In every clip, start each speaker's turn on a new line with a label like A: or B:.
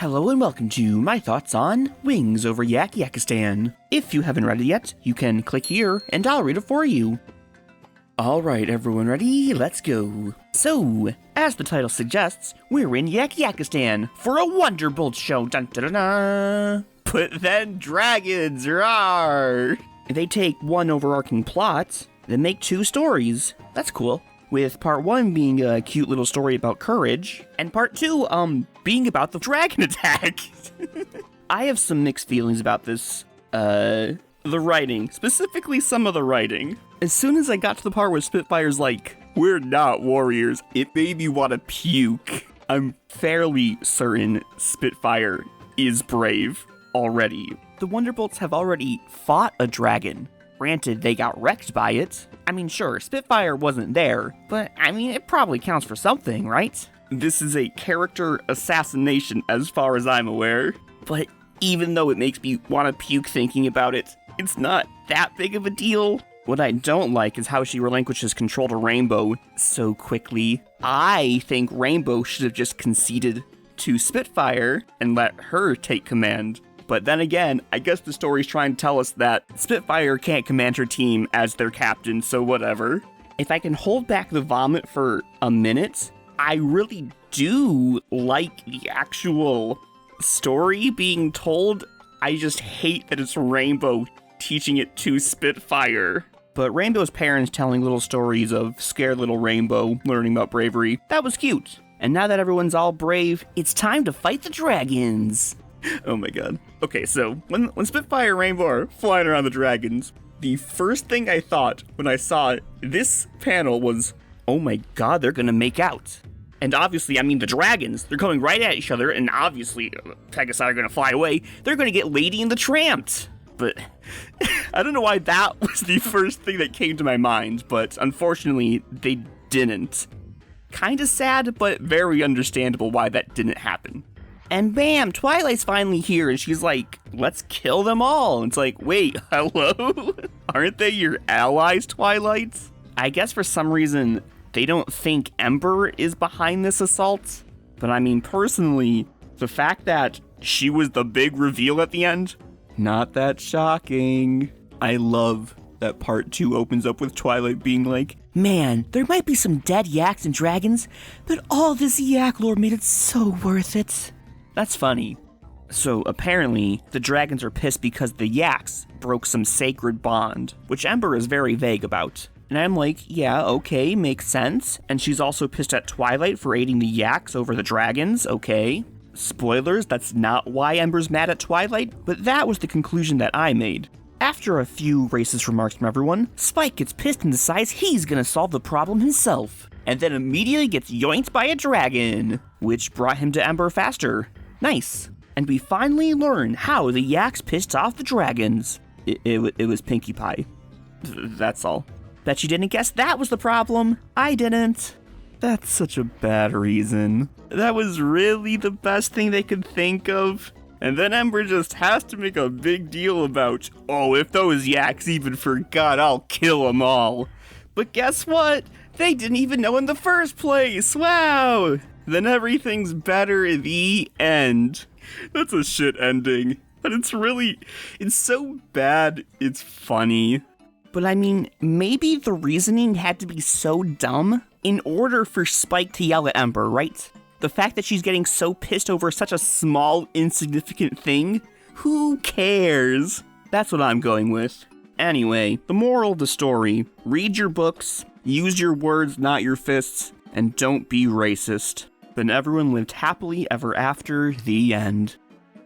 A: Hello and welcome to my thoughts on Wings Over Yakyakistan. If you haven't read it yet, you can click here and I'll read it for you. Alright, everyone ready? Let's go. So, as the title suggests, we're in Yakyakistan for a Wonderbolt show. Dun dun dun dun. But then dragons, rawr! They take one overarching plot, then make two stories. That's cool. With part one being a cute little story about courage, and part two, being about the dragon attack. I have some mixed feelings about this, the writing, specifically some of the writing. As soon as I got to the part where Spitfire's like, we're not warriors, it made me want to puke. I'm fairly certain Spitfire is brave already. The Wonderbolts have already fought a dragon. Granted, they got wrecked by it. I mean, sure, Spitfire wasn't there, but I mean, it probably counts for something, right? This is a character assassination as far as I'm aware. But even though it makes me want to puke thinking about it, it's not that big of a deal. What I don't like is how she relinquishes control to Rainbow so quickly. I think Rainbow should have just conceded to Spitfire and let her take command. But then again, I guess the story's trying to tell us that Spitfire can't command her team as their captain, so whatever. If I can hold back the vomit for a minute, I really do like the actual story being told. I just hate that it's Rainbow teaching it to Spitfire. But Rainbow's parents telling little stories of scared little Rainbow learning about bravery, that was cute. And now that everyone's all brave, it's time to fight the dragons. Oh my god. Okay, so when Spitfire and Rainbow are flying around the dragons, the first thing I thought when I saw this panel was, oh my god, they're gonna make out. And obviously, I mean, the dragons, they're coming right at each other, and obviously, Pegasi are gonna fly away. They're gonna get Lady and the Tramped. But I don't know why that was the first thing that came to my mind, but unfortunately, they didn't. Kinda sad, but very understandable why that didn't happen. And bam, Twilight's finally here, and she's like, let's kill them all. And it's like, wait, hello? Aren't they your allies, Twilight? I guess for some reason, they don't think Ember is behind this assault. But I mean, personally, the fact that she was the big reveal at the end, not that shocking. I love that part 2 opens up with Twilight being like, man, there might be some dead yaks and dragons, but all this yak lore made it so worth it. That's funny. So apparently, the dragons are pissed because the yaks broke some sacred bond, which Ember is very vague about. And I'm like, yeah, okay, makes sense. And she's also pissed at Twilight for aiding the yaks over the dragons, okay. Spoilers, that's not why Ember's mad at Twilight, but that was the conclusion that I made. After a few racist remarks from everyone, Spike gets pissed and decides he's gonna solve the problem himself. And then immediately gets yoinked by a dragon, which brought him to Ember faster. Nice. And we finally learn how the yaks pissed off the dragons. It was Pinkie Pie. That's all. Bet you didn't guess that was the problem. I didn't. That's such a bad reason. That was really the best thing they could think of. And then Ember just has to make a big deal about, oh, if those yaks even forgot, I'll kill them all. But guess what? They didn't even know in the first place. Wow. Then everything's better. The end. That's a shit ending. But it's so bad, it's funny. But I mean, maybe the reasoning had to be so dumb in order for Spike to yell at Ember, right? The fact that she's getting so pissed over such a small, insignificant thing, who cares? That's what I'm going with. Anyway, the moral of the story, read your books, use your words, not your fists, and don't be racist. Then everyone lived happily ever after, the end.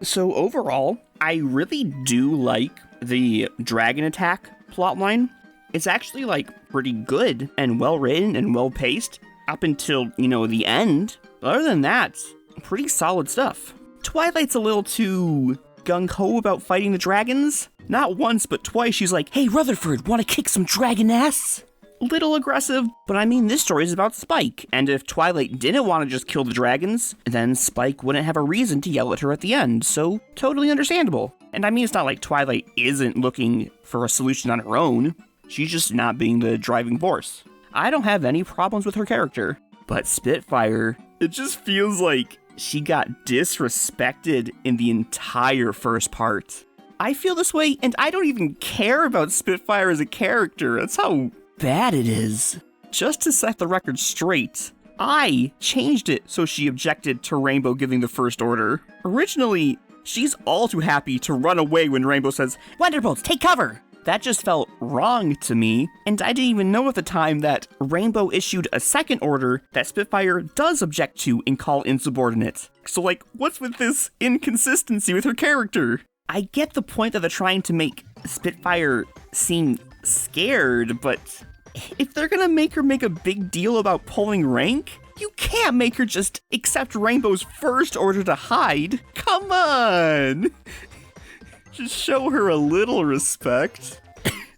A: So overall, I really do like the dragon attack plotline. It's actually like pretty good and well written and well paced up until, the end. Other than that, pretty solid stuff. Twilight's a little too gung-ho about fighting the dragons. Not once, but twice she's like, hey Rutherford, wanna kick some dragon ass? Little aggressive, but I mean, this story is about Spike, and if Twilight didn't want to just kill the dragons, then Spike wouldn't have a reason to yell at her at the end, so totally understandable. And I mean, it's not like Twilight isn't looking for a solution on her own, she's just not being the driving force. I don't have any problems with her character, but Spitfire, it just feels like she got disrespected in the entire first part. I feel this way, and I don't even care about Spitfire as a character. That's how bad it is. Just to set the record straight, I changed it so she objected to Rainbow giving the first order. Originally, she's all too happy to run away when Rainbow says, "Wonderbolts, take cover!" That just felt wrong to me, and I didn't even know at the time that Rainbow issued a second order that Spitfire does object to and call insubordinate. So like, what's with this inconsistency with her character? I get the point that they're trying to make Spitfire seem scared, but if they're gonna make her make a big deal about pulling rank, you can't make her just accept Rainbow's first order to hide. Come on! Just show her a little respect.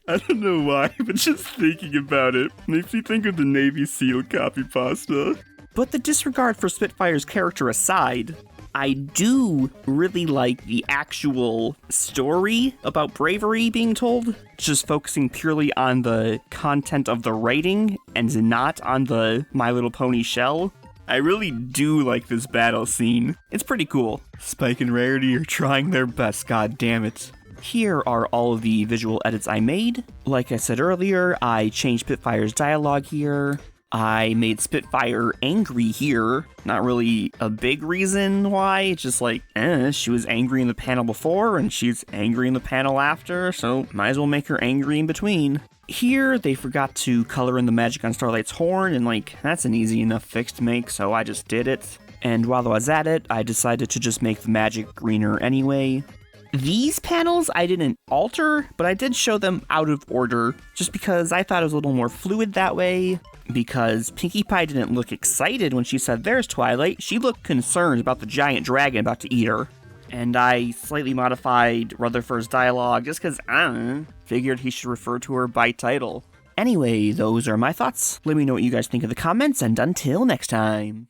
A: I don't know why, but just thinking about it makes me think of the Navy SEAL copy pasta. But the disregard for Spitfire's character aside, I do really like the actual story about bravery being told, just focusing purely on the content of the writing and not on the My Little Pony shell. I really do like this battle scene. It's pretty cool. Spike and Rarity are trying their best, god damn it. Here are all of the visual edits I made. Like I said earlier, I changed Spitfire's dialogue here. I made Spitfire angry here. Not really a big reason why, just like, she was angry in the panel before and she's angry in the panel after, so might as well make her angry in between. Here, they forgot to color in the magic on Starlight's horn, and like, that's an easy enough fix to make, so I just did it. And while I was at it, I decided to just make the magic greener anyway. These panels I didn't alter, but I did show them out of order, just because I thought it was a little more fluid that way. Because Pinkie Pie didn't look excited when she said there's Twilight, she looked concerned about the giant dragon about to eat her. And I slightly modified Rutherford's dialogue just because, figured he should refer to her by title. Anyway, those are my thoughts. Let me know what you guys think in the comments, and until next time.